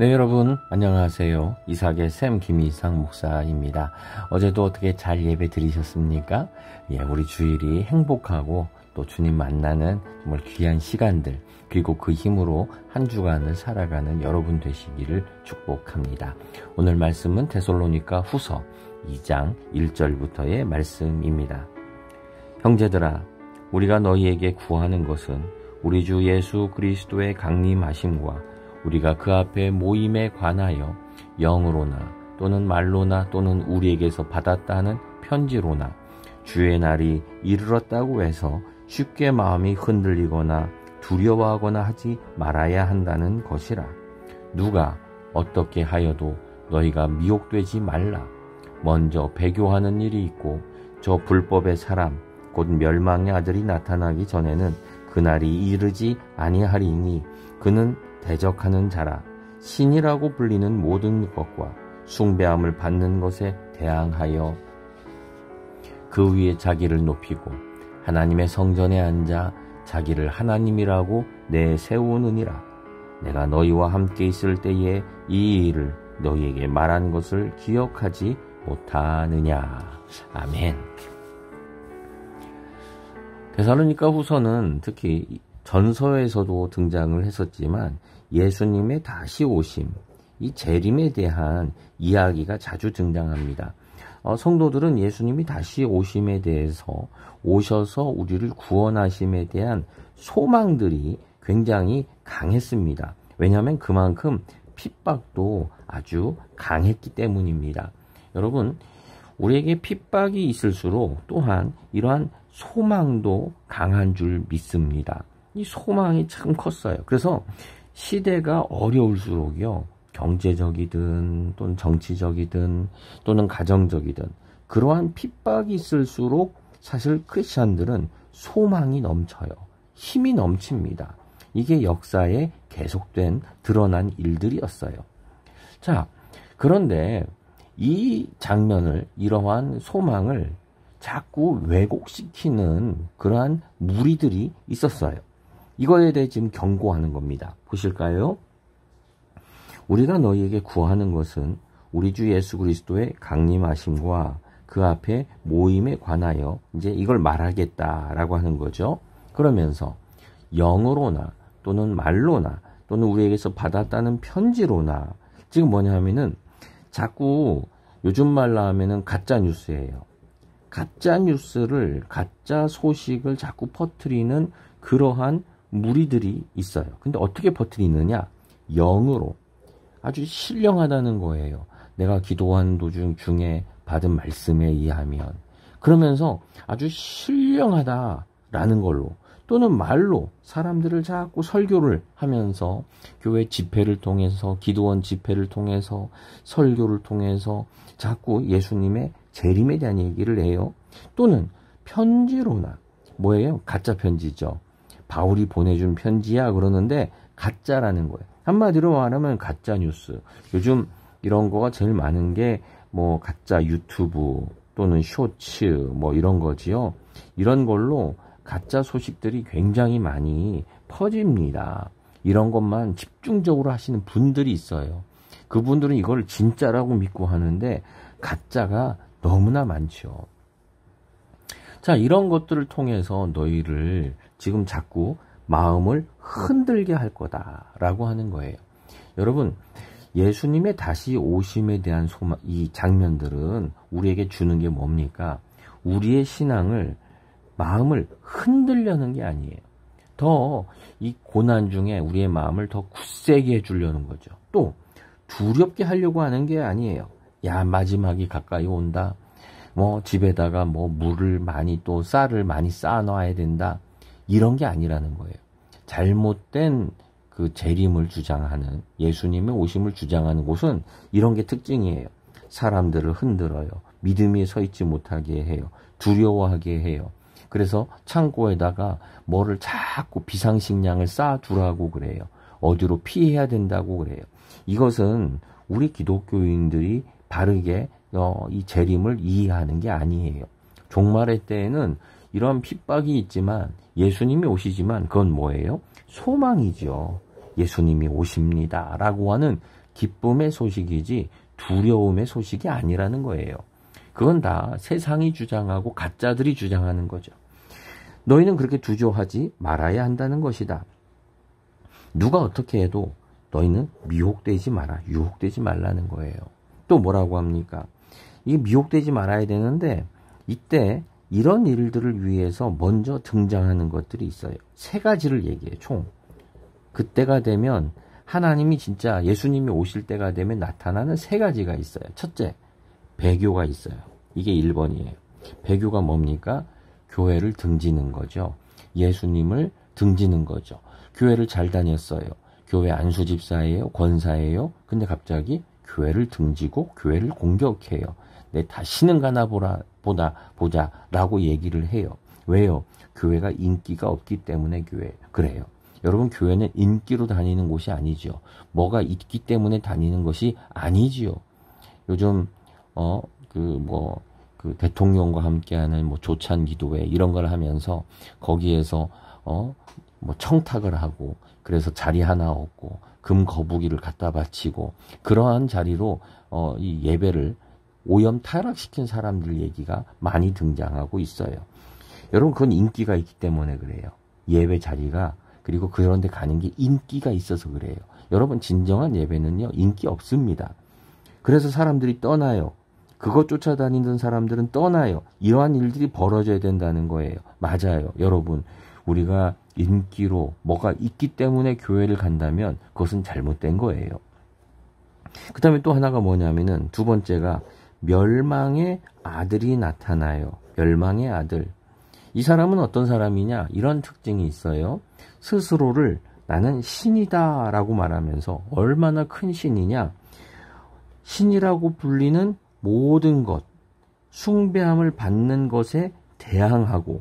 네, 여러분 안녕하세요. 이삭의 샘 김이삭 목사입니다. 어제도 어떻게 잘 예배 드리셨습니까? 우리 주일이 행복하고 또 주님 만나는 정말 귀한 시간들, 그리고 그 힘으로 한 주간을 살아가는 여러분 되시기를 축복합니다. 오늘 말씀은 데살로니가 후서 2장 1절부터의 말씀입니다. 형제들아, 우리가 너희에게 구하는 것은 우리 주 예수 그리스도의 강림하심과 우리가 그 앞에 모임에 관하여 영으로나 또는 말로나 또는 우리에게서 받았다 하는 편지로나 주의 날이 이르렀다고 해서 쉽게 마음이 흔들리거나 두려워하거나 하지 말아야 한다는 것이라. 누가 어떻게 하여도 너희가 미혹되지 말라. 먼저 배교하는 일이 있고 저 불법의 사람 곧 멸망의 아들이 나타나기 전에는 그날이 이르지 아니하리니 그는 대적하는 자라. 신이라고 불리는 모든 것과 숭배함을 받는 것에 대항하여 그 위에 자기를 높이고 하나님의 성전에 앉아 자기를 하나님이라고 내세우느니라. 내가 너희와 함께 있을 때에 이 일을 너희에게 말한 것을 기억하지 못하느냐. 아멘. 데살로니가 후서는 특히 전서에서도 등장을 했었지만 예수님의 다시 오심, 이 재림에 대한 이야기가 자주 등장합니다. 성도들은 예수님이 다시 오심에 대해서 오셔서 우리를 구원하심에 대한 소망들이 굉장히 강했습니다. 왜냐하면 그만큼 핍박도 아주 강했기 때문입니다. 여러분, 우리에게 핍박이 있을수록 또한 이러한 소망도 강한 줄 믿습니다. 이 소망이 참 컸어요. 그래서 시대가 어려울수록요, 경제적이든 또는 정치적이든 또는 가정적이든 그러한 핍박이 있을수록 사실 크리스찬들은 소망이 넘쳐요. 힘이 넘칩니다. 이게 역사에 계속된 드러난 일들이었어요. 자, 그런데 이 장면을, 이러한 소망을 자꾸 왜곡시키는 그러한 무리들이 있었어요. 이거에 대해 지금 경고하는 겁니다. 보실까요? 우리가 너희에게 구하는 것은 우리 주 예수 그리스도의 강림하심과 그 앞에 모임에 관하여 이제 이걸 말하겠다라고 하는 거죠. 그러면서 영어로나 또는 말로나 또는 우리에게서 받았다는 편지로나, 지금 뭐냐 하면은 자꾸 요즘 말로 하면은 가짜 뉴스예요. 가짜 뉴스를, 가짜 소식을 자꾸 퍼뜨리는 그러한 무리들이 있어요. 근데 어떻게 퍼뜨리느냐? 영으로. 아주 신령하다는 거예요. 내가 기도하는 도중 중에 받은 말씀에 의하면. 그러면서 아주 신령하다라는 걸로, 또는 말로 사람들을 자꾸 설교를 하면서 교회 집회를 통해서, 기도원 집회를 통해서, 설교를 통해서 자꾸 예수님의 재림에 대한 얘기를 해요. 또는 편지로나, 뭐예요? 가짜 편지죠. 바울이 보내준 편지야 그러는데 가짜라는 거예요. 한마디로 말하면 가짜 뉴스. 요즘 이런 거가 제일 많은 게 뭐 가짜 유튜브 또는 쇼츠 뭐 이런 거지요. 이런 걸로 가짜 소식들이 굉장히 많이 퍼집니다. 이런 것만 집중적으로 하시는 분들이 있어요. 그분들은 이걸 진짜라고 믿고 하는데 가짜가 너무나 많죠. 자, 이런 것들을 통해서 너희를 지금 자꾸 마음을 흔들게 할 거다라고 하는 거예요. 여러분, 예수님의 다시 오심에 대한 소망, 이 장면들은 우리에게 주는 게 뭡니까? 우리의 신앙을, 마음을 흔들려는 게 아니에요. 더 이 고난 중에 우리의 마음을 더 굳세게 해주려는 거죠. 또 두렵게 하려고 하는 게 아니에요. 야, 마지막이 가까이 온다. 뭐 집에다가 뭐 물을 많이, 또 쌀을 많이 쌓아놔야 된다. 이런 게 아니라는 거예요. 잘못된 그 재림을 주장하는, 예수님의 오심을 주장하는 곳은 이런 게 특징이에요. 사람들을 흔들어요. 믿음이 서 있지 못하게 해요. 두려워하게 해요. 그래서 창고에다가 뭐를 자꾸 비상식량을 쌓아두라고 그래요. 어디로 피해야 된다고 그래요. 이것은 우리 기독교인들이 바르게 이 재림을 이해하는 게 아니에요. 종말의 때에는 이런 핍박이 있지만, 예수님이 오시지만 그건 뭐예요? 소망이죠. 예수님이 오십니다 라고 하는 기쁨의 소식이지 두려움의 소식이 아니라는 거예요. 그건 다 세상이 주장하고 가짜들이 주장하는 거죠. 너희는 그렇게 두려워하지 말아야 한다는 것이다. 누가 어떻게 해도 너희는 미혹되지 마라. 유혹되지 말라는 거예요. 또 뭐라고 합니까? 이게 미혹되지 말아야 되는데 이때 이런 일들을 위해서 먼저 등장하는 것들이 있어요. 세 가지를 얘기해요. 총. 그때가 되면 하나님이 진짜 예수님이 오실 때가 되면 나타나는 세 가지가 있어요. 첫째, 배교가 있어요. 이게 1번이에요. 배교가 뭡니까? 교회를 등지는 거죠. 예수님을 등지는 거죠. 교회를 잘 다녔어요. 교회 안수집사예요? 권사예요? 근데 갑자기 교회를 등지고 교회를 공격해요. 내 다시는 가나 보자 라고 얘기를 해요. 왜요? 교회가 인기가 없기 때문에 그래요. 여러분, 교회는 인기로 다니는 곳이 아니죠. 뭐가 있기 때문에 다니는 것이 아니지요. 요즘 대통령과 함께하는 조찬 기도회 이런 걸 하면서 거기에서 청탁을 하고 그래서 자리 하나 얻고 금 거북이를 갖다 바치고 그러한 자리로 이 예배를 오염 타락시킨 사람들 얘기가 많이 등장하고 있어요. 여러분, 그건 인기가 있기 때문에 그래요. 예배 자리가, 그리고 그런 데 가는 게 인기가 있어서 그래요. 여러분, 진정한 예배는요, 인기 없습니다. 그래서 사람들이 떠나요. 그것 쫓아다니던 사람들은 떠나요. 이러한 일들이 벌어져야 된다는 거예요. 맞아요. 여러분, 우리가 인기로 뭐가 있기 때문에 교회를 간다면 그것은 잘못된 거예요. 그 다음에 또 하나가 뭐냐면은 두 번째가 멸망의 아들이 나타나요. 멸망의 아들. 이 사람은 어떤 사람이냐? 이런 특징이 있어요. 스스로를 나는 신이다 라고 말하면서 얼마나 큰 신이냐? 신이라고 불리는 모든 것, 숭배함을 받는 것에 대항하고,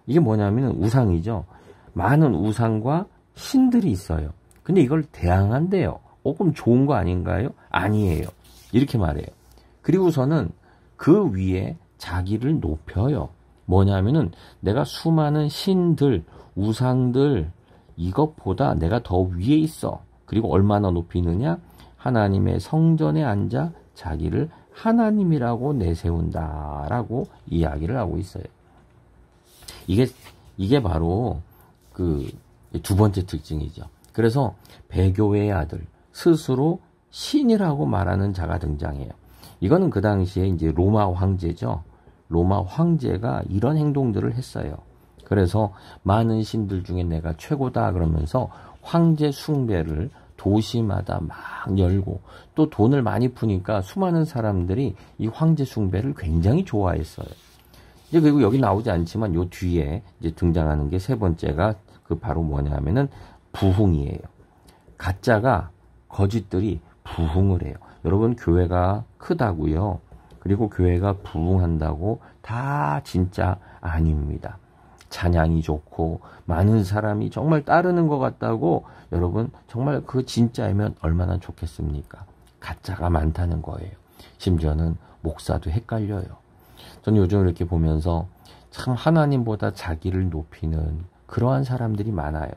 이게 뭐냐면 우상이죠. 많은 우상과 신들이 있어요. 근데 이걸 대항한대요. 그럼 좋은 거 아닌가요? 아니에요. 이렇게 말해요. 그리고서는 그 위에 자기를 높여요. 뭐냐면은 내가 수많은 신들, 우상들 이것보다 내가 더 위에 있어. 그리고 얼마나 높이느냐? 하나님의 성전에 앉아 자기를 하나님이라고 내세운다라고 이야기를 하고 있어요. 이게 바로 그 두 번째 특징이죠. 그래서 배교의 아들, 스스로 신이라고 말하는 자가 등장해요. 이거는 그 당시에 이제 로마 황제죠. 로마 황제가 이런 행동들을 했어요. 그래서 많은 신들 중에 내가 최고다 그러면서 황제 숭배를 도시마다 막 열고, 또 돈을 많이 푸니까 수많은 사람들이 이 황제 숭배를 굉장히 좋아했어요. 이제 그리고 여기 나오지 않지만 요 뒤에 이제 등장하는 게 세 번째가 그 바로 뭐냐면은 부흥이에요. 가짜가, 거짓들이 부흥을 해요. 여러분, 교회가 크다고요. 그리고 교회가 부흥한다고 다 진짜 아닙니다. 찬양이 좋고 많은 사람이 정말 따르는 것 같다고 여러분 정말 그 진짜이면 얼마나 좋겠습니까? 가짜가 많다는 거예요. 심지어는 목사도 헷갈려요. 저는 요즘 이렇게 보면서 참 하나님보다 자기를 높이는 그러한 사람들이 많아요.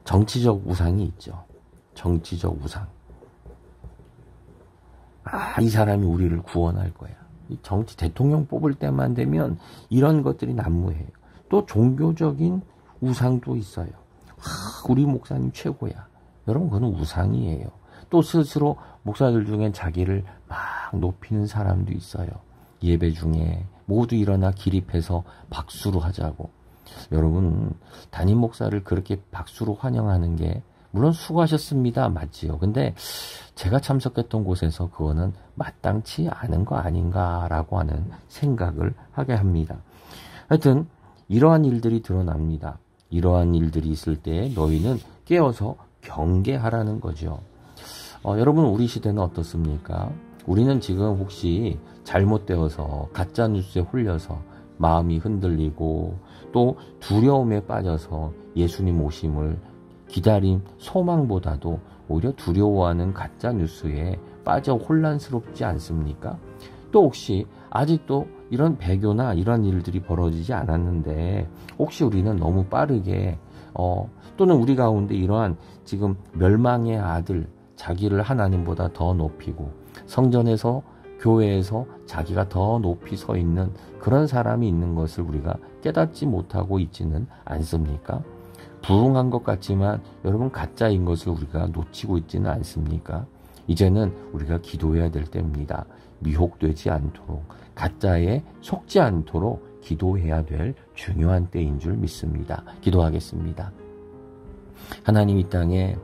정치적 우상이 있죠. 정치적 우상. 이 사람이 우리를 구원할 거야. 이 정치 대통령 뽑을 때만 되면 이런 것들이 난무해요. 또 종교적인 우상도 있어요. 우리 목사님 최고야. 여러분, 그건 우상이에요. 또 스스로 목사들 중엔 자기를 막 높이는 사람도 있어요. 예배 중에 모두 일어나 기립해서 박수로 하자고. 여러분, 담임 목사를 그렇게 박수로 환영하는 게 물론 수고하셨습니다. 맞지요. 근데 제가 참석했던 곳에서 그거는 마땅치 않은 거 아닌가라고 하는 생각을 하게 합니다. 하여튼 이러한 일들이 드러납니다. 이러한 일들이 있을 때 너희는 깨어서 경계하라는 거죠. 여러분, 우리 시대는 어떻습니까? 우리는 지금 혹시 잘못되어서 가짜뉴스에 홀려서 마음이 흔들리고 또 두려움에 빠져서 예수님 오심을 기다린 소망보다도 오히려 두려워하는 가짜뉴스에 빠져 혼란스럽지 않습니까? 또 혹시 아직도 이런 배교나 이런 일들이 벌어지지 않았는데 혹시 우리는 너무 빠르게 또는 우리 가운데 이러한 지금 멸망의 아들, 자기를 하나님보다 더 높이고 성전에서 교회에서 자기가 더 높이 서 있는 그런 사람이 있는 것을 우리가 깨닫지 못하고 있지는 않습니까? 부흥한 것 같지만 여러분 가짜인 것을 우리가 놓치고 있지는 않습니까? 이제는 우리가 기도해야 될 때입니다. 미혹되지 않도록, 가짜에 속지 않도록 기도해야 될 중요한 때인 줄 믿습니다. 기도하겠습니다. 하나님, 이 땅에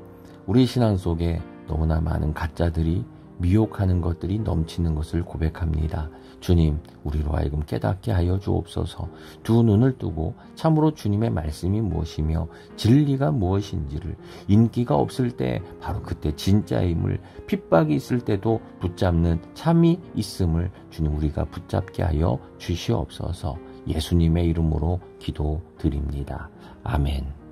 우리 신앙 속에 너무나 많은 가짜들이, 미혹하는 것들이 넘치는 것을 고백합니다. 주님, 우리로 하여금 깨닫게 하여 주옵소서. 두 눈을 뜨고 참으로 주님의 말씀이 무엇이며 진리가 무엇인지를, 인기가 없을 때 바로 그때 진짜임을, 핍박이 있을 때도 붙잡는 참이 있음을 주님 우리가 붙잡게 하여 주시옵소서. 예수님의 이름으로 기도드립니다. 아멘.